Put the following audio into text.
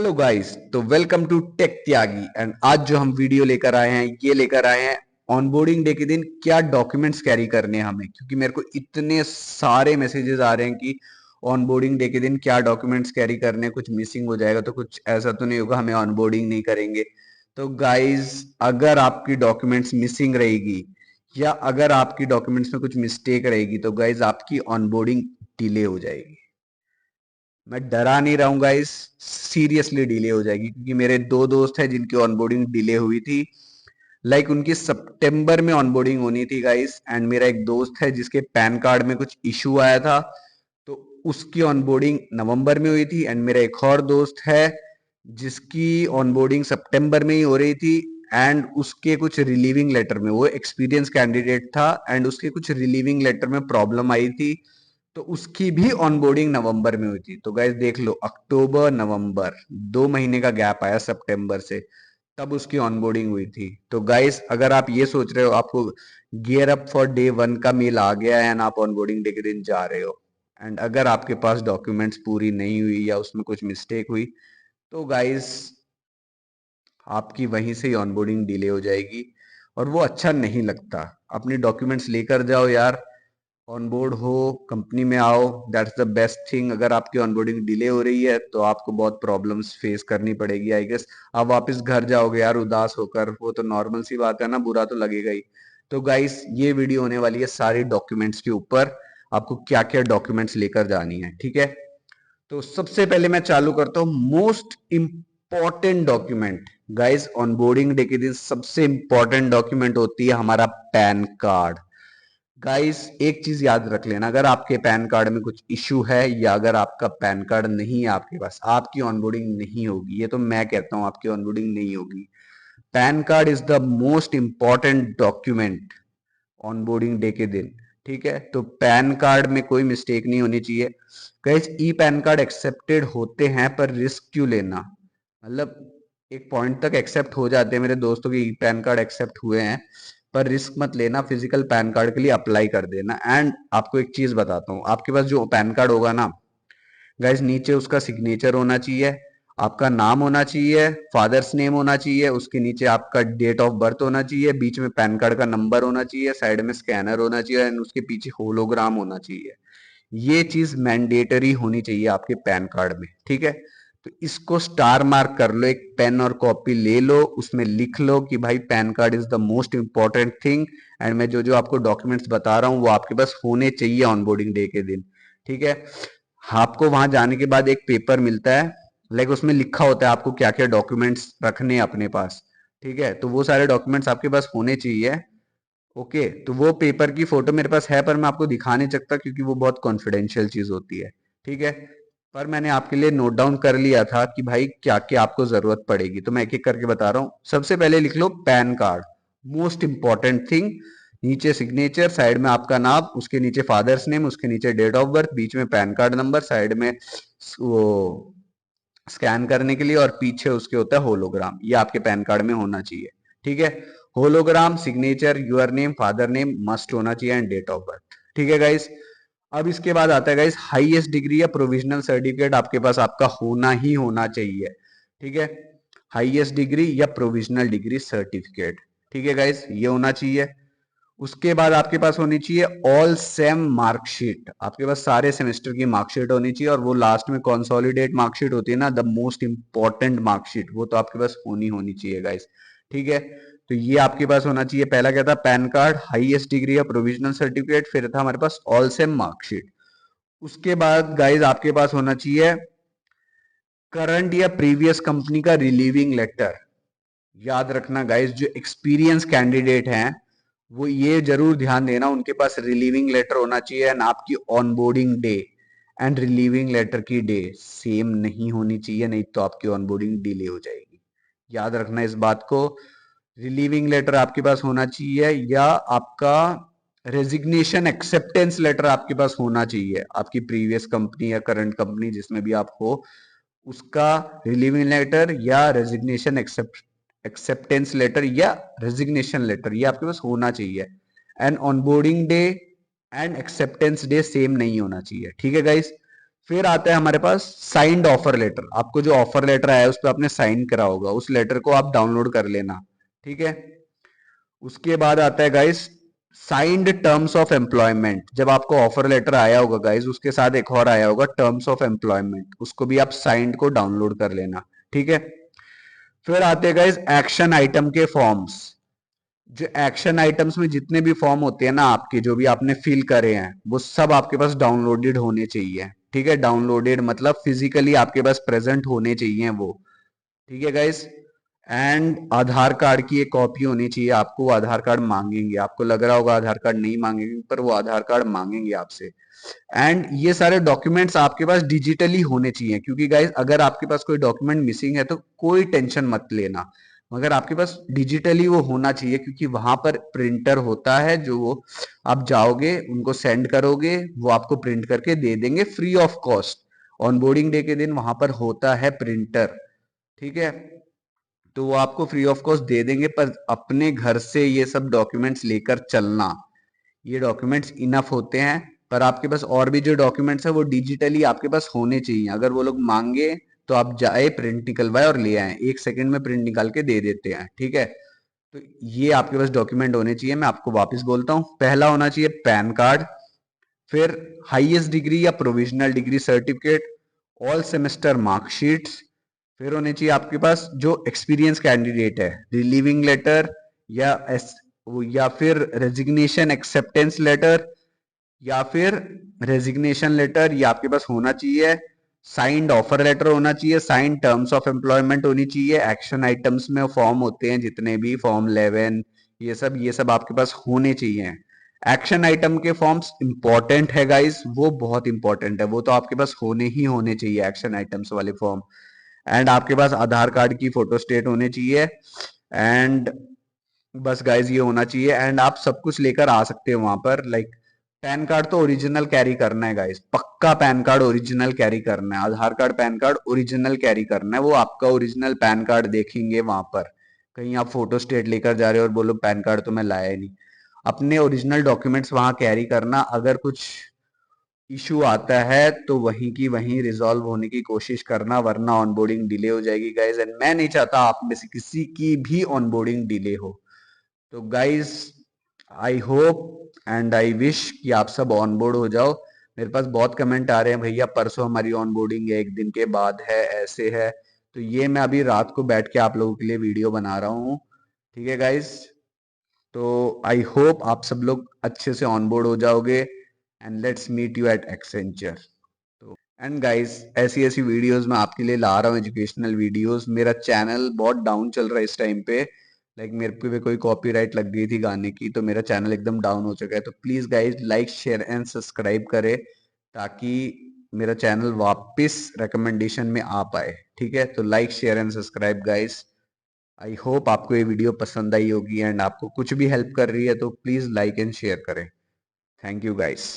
Hello guys, तो welcome to Tech Tyagi. And आज जो हम वीडियो लेकर आए हैं, ये लेकर आए हैं ऑनबोर्डिंग डे के दिन क्या डॉक्यूमेंट्स कैरी करने हैं हमें, क्योंकि मेरे को इतने सारे मैसेजेस आ रहे हैं कि ऑनबोर्डिंग डे के दिन क्या डॉक्यूमेंट्स कैरी करने हैं, कुछ मिसिंग हो जाएगा तो कुछ ऐसा तो नहीं होगा हमें ऑनबोर्डिंग नहीं करेंगे। तो गाइस, अगर आपकी डॉक्यूमेंट्स मिसिंग रहेगी या अगर आपकी डॉक्यूमेंट्स में कुछ मिस्टेक रहेगी तो गाइस आपकी ऑनबोर्डिंग डिले हो जाएगी। मैं डरा नहीं रहा हूँ गाइस, सीरियसली डिले हो जाएगी, क्योंकि मेरे दो दोस्त हैं जिनकी ऑनबोर्डिंग डिले हुई थी। उनकी सितंबर में ऑनबोर्डिंग होनी थी गाइस, एंड मेरा एक दोस्त है जिसके पैन कार्ड में कुछ इशू आया था, तो उसकी ऑनबोर्डिंग नवंबर में हुई थी। एंड मेरा एक और दोस्त है जिसकी ऑनबोर्डिंग सितंबर में ही हो रही थी, एंड उसके कुछ रिलीविंग लेटर में, वो एक्सपीरियंस कैंडिडेट था एंड उसके कुछ रिलीविंग लेटर में प्रॉब्लम आई थी, तो उसकी भी ऑनबोर्डिंग नवंबर में हुई थी। तो गाइस देख लो, अक्टूबर नवंबर 2 महीने का गैप आया सितंबर से, तब उसकी ऑनबोर्डिंग हुई थी। तो गाइस, अगर आप ये सोच रहे हो आपको गियर अप फॉर डे 1 का मेल आ गया है ना, आप ऑनबोर्डिंग डे के दिन जा रहे हो, एंड अगर आपके पास डॉक्यूमेंट्स पूरी नहीं हुई या उसमें कुछ मिस्टेक हुई, तो गाइस आपकी वहीं से ही ऑनबोर्डिंग डिले हो जाएगी, और वो अच्छा नहीं लगता। अपनी डॉक्यूमेंट्स लेकर जाओ यार, ऑन बोर्ड हो, कंपनी में आओ, दैट्स द बेस्ट थिंग। अगर आपकी ऑनबोर्डिंग डिले हो रही है तो आपको बहुत प्रॉब्लम्स फेस करनी पड़ेगी आई गेस। आप वापस घर जाओगे यार उदास होकर, वो तो नॉर्मल सी बात है ना, बुरा तो लगेगा ही। तो गाइस, ये वीडियो होने वाली है सारी डॉक्यूमेंट्स के ऊपर, आपको क्या क्या डॉक्यूमेंट्स लेकर जानी है, ठीक है। तो सबसे पहले मैं चालू करता हूँ most important document. Guys, onboarding day के दिन सबसे इंपॉर्टेंट डॉक्यूमेंट होती है हमारा पैन कार्ड। गाइस, एक चीज याद रख लेना, अगर आपके पैन कार्ड में कुछ इश्यू है या अगर आपका पैन कार्ड नहीं है आपके पास, आपकी ऑनबोर्डिंग नहीं होगी। ये तो मैं कहता हूं, आपकी ऑनबोर्डिंग नहीं होगी। Pan card is the most important document onboarding day के दिन, ठीक है। तो पैन कार्ड में कोई मिस्टेक नहीं होनी चाहिए। Guys, e PAN card accepted होते हैं, पर रिस्क क्यों लेना, मतलब एक पॉइंट तक एक्सेप्ट हो जाते हैं, मेरे दोस्तों के ई पैन कार्ड एक्सेप्ट हुए हैं, पर रिस्क मत लेना, फिजिकल पैन कार्ड के लिए अप्लाई कर देना। एंड आपको एक चीज बताता हूँ, आपके पास जो पैन कार्ड होगा ना गाइस, नीचे उसका सिग्नेचर होना चाहिए, आपका नाम होना चाहिए, फादर्स नेम होना चाहिए, उसके नीचे आपका डेट ऑफ बर्थ होना चाहिए, बीच में पैन कार्ड का नंबर होना चाहिए, साइड में स्कैनर होना चाहिए, एंड उसके पीछे होलोग्राम होना चाहिए। ये चीज मैंडेटरी होनी चाहिए आपके पैन कार्ड में, ठीक है। तो इसको स्टार मार्क कर लो, एक पेन और कॉपी ले लो, उसमें लिख लो कि भाई pan card is the most important thing, and मैं जो जो आपको डॉक्यूमेंट्स बता रहा हूँ वो आपके पास होने चाहिए ऑनबोर्डिंग डे के दिन, ठीक है। आपको वहां जाने के बाद एक पेपर मिलता है, उसमें लिखा होता है आपको क्या क्या डॉक्यूमेंट्स रखने हैं अपने पास, ठीक है। तो वो सारे डॉक्यूमेंट्स आपके पास होने चाहिए। ओके, तो वो पेपर की फोटो मेरे पास है, पर मैं आपको दिखा नहीं सकता क्योंकि वो बहुत कॉन्फिडेंशियल चीज होती है, ठीक है। पर मैंने आपके लिए नोट डाउन कर लिया था कि भाई क्या क्या आपको जरूरत पड़ेगी, तो मैं एक एक करके बता रहा हूँ। सबसे पहले लिख लो PAN card, most important thing. नीचे सिग्नेचर, साइड में आपका नाम, उसके नीचे फादर्स नेम, उसके नीचे डेट ऑफ बर्थ, बीच में पैन कार्ड नंबर, साइड में वो स्कैन करने के लिए, और पीछे उसके होता है होलोग्राम। ये आपके पैन कार्ड में होना चाहिए, ठीक है। Hologram, signature, your name, father name must होना चाहिए, एंड डेट ऑफ बर्थ, ठीक है गाइस। अब इसके बाद आता है गाइस हाईएस्ट डिग्री या प्रोविजनल सर्टिफिकेट आपके पास आपका होना ही होना चाहिए, ठीक है। हाईएस्ट डिग्री या प्रोविजनल डिग्री सर्टिफिकेट, ठीक है गाइस, ये होना चाहिए। उसके बाद आपके पास होनी चाहिए ऑल सेम मार्कशीट, आपके पास सारे सेमेस्टर की मार्कशीट होनी चाहिए, और वो लास्ट में कंसोलिडेट मार्कशीट होती है ना, द मोस्ट इंपॉर्टेंट मार्कशीट, वो तो आपके पास होनी होनी चाहिए गाइस, ठीक है। तो ये आपके पास होना चाहिए। पहला क्या था, पैन कार्ड, हाईएस्ट डिग्री या प्रोविजनल सर्टिफिकेट, फिर था हमारे पास ऑल सेम मार्कशीट। उसके बाद गाइज आपके पास होना चाहिए करंट या प्रीवियस कंपनी का रिलीविंग लेटर। याद रखना गाइस, जो एक्सपीरियंस कैंडिडेट हैं वो ये जरूर ध्यान देना, उनके पास रिलीविंग लेटर होना चाहिए, एंड आपकी onboarding day and relieving letter की डे सेम नहीं होनी चाहिए, नहीं तो आपकी ऑनबोर्डिंग डिले हो जाएगी। याद रखना इस बात को। रिलीविंग लेटर आपके पास होना चाहिए, या आपका रेजिग्नेशन एक्सेप्टेंस लेटर आपके पास होना चाहिए, आपकी प्रीवियस कंपनी या करंट कंपनी जिसमें भी आप हो, उसका रिलीविंग लेटर या रेजिग्नेशन एक्सेप्टेंस लेटर या रेजिग्नेशन लेटर, ये आपके पास होना चाहिए। And onboarding day and acceptance day same नहीं होना चाहिए, ठीक है गाइस। फिर आता है हमारे पास साइंड ऑफर लेटर। आपको जो ऑफर लेटर आया है उस पर आपने साइन करा होगा, उस लेटर को आप डाउनलोड कर लेना, ठीक है। उसके बाद आता है guys signed terms of employment. जब आपको ऑफर लेटर आया होगा गाइस, उसके साथ एक और आया होगा टर्म्स ऑफ एम्प्लॉयमेंट, उसको भी आप साइंड को डाउनलोड कर लेना, ठीक है। फिर आते हैं गाइस एक्शन आइटम के फॉर्म्स। जो एक्शन आइटम्स में जितने भी फॉर्म होते हैं ना आपके, जो भी आपने फिल करे हैं, वो सब आपके पास डाउनलोडेड होने चाहिए, ठीक है। डाउनलोडेड मतलब फिजिकली आपके पास प्रेजेंट होने चाहिए वो, ठीक है गाइस। एंड आधार कार्ड की एक कॉपी होनी चाहिए आपको। वो आधार कार्ड मांगेंगे, आपको लग रहा होगा आधार कार्ड नहीं मांगेंगे, पर वो आधार कार्ड मांगेंगे आपसे। एंड ये सारे डॉक्यूमेंट्स आपके पास डिजिटली होने चाहिए, क्योंकि गाइस अगर आपके पास कोई डॉक्यूमेंट मिसिंग है तो कोई टेंशन मत लेना, मगर आपके पास डिजिटली वो होना चाहिए, क्योंकि वहां पर प्रिंटर होता है जो वो आप जाओगे उनको सेंड करोगे, वो आपको प्रिंट करके दे देंगे free of cost. Onboarding day के दिन वहां पर होता है प्रिंटर, ठीक है। तो वो आपको फ्री ऑफ कॉस्ट दे देंगे, पर अपने घर से ये सब डॉक्यूमेंट्स लेकर चलना। ये डॉक्यूमेंट्स इनफ होते हैं, पर आपके पास और भी जो डॉक्यूमेंट्स है वो डिजिटली आपके पास होने चाहिए। अगर वो लोग मांगे तो आप जाए, प्रिंट निकलवाए और ले आए, 1 सेकंड में प्रिंट निकाल के दे देते हैं, ठीक है। तो ये आपके पास डॉक्यूमेंट होने चाहिए। मैं आपको वापस बोलता हूँ, पहला होना चाहिए पैन कार्ड, फिर हाईएस्ट डिग्री या provisional degree certificate, all semester marksheets, फिर होने चाहिए आपके पास जो एक्सपीरियंस कैंडिडेट है रिलीविंग लेटर या या फिर रेजिग्नेशन एक्सेप्टेंस लेटर, या फिर रेजिग्नेशन लेटर ये आपके पास होना चाहिए। साइंड ऑफर लेटर होना चाहिए, साइंड टर्म्स ऑफ एम्प्लॉयमेंट होनी चाहिए। एक्शन आइटम्स में फॉर्म होते हैं जितने भी, फॉर्म 11, ये सब आपके पास होने चाहिए। एक्शन आइटम के फॉर्म्स इंपॉर्टेंट है गाइस, वो बहुत इंपॉर्टेंट है, वो तो आपके पास होने ही होने चाहिए एक्शन आइटम्स वाले फॉर्म। एंड आपके पास आधार कार्ड की फोटो स्टेट होने चाहिए। एंड बस गाइज ये होना चाहिए, एंड आप सब कुछ लेकर आ सकते हो वहां पर। लाइक पैन कार्ड तो ओरिजिनल कैरी करना है गाइज, पक्का पैन कार्ड ओरिजिनल कैरी करना है। Aadhaar card PAN card original carry करना है, वो आपका ओरिजिनल पैन कार्ड देखेंगे वहां पर। कहीं आप फोटो स्टेट लेकर जा रहे हो और बोलो पैन कार्ड तो मैं लाया ही नहीं। अपने ओरिजिनल डॉक्यूमेंट्स वहां कैरी करना। अगर कुछ इशू आता है तो वहीं की वहीं रिजॉल्व होने की कोशिश करना, वरना ऑनबोर्डिंग डिले हो जाएगी गाइज। एंड मैं नहीं चाहता आप में से किसी की भी ऑनबोर्डिंग डिले हो। तो guys I hope and I wish कि आप सब ऑन बोर्ड हो जाओ। मेरे पास बहुत कमेंट आ रहे हैं, भैया परसों हमारी ऑन बोर्डिंग है, 1 दिन के बाद है, ऐसे है। तो ये मैं अभी रात को बैठ के आप लोगों के लिए वीडियो बना रहा हूँ, ठीक है गाइज। तो आई होप आप सब लोग अच्छे से ऑन बोर्ड हो जाओगे, and let's meet you at Accenture. तो एंड गाइस ऐसी ऐसी वीडियोस मैं आपके लिए ला रहा हूँ, एजुकेशनल वीडियोस। मेरा चैनल बहुत डाउन चल रहा है इस टाइम पे। लाइक मेरे पे कोई कॉपीराइट लग गई थी गाने की, तो मेरा चैनल एकदम डाउन हो चुका है। तो please guys like share and subscribe करें, ताकि मेरा चैनल वापस रिकमेंडेशन में आ पाए, ठीक है। तो like share and subscribe guys. I hope आपको ये वीडियो पसंद आई होगी, एंड आपको कुछ भी हेल्प कर रही है तो प्लीज लाइक एंड शेयर करें। Thank you guys.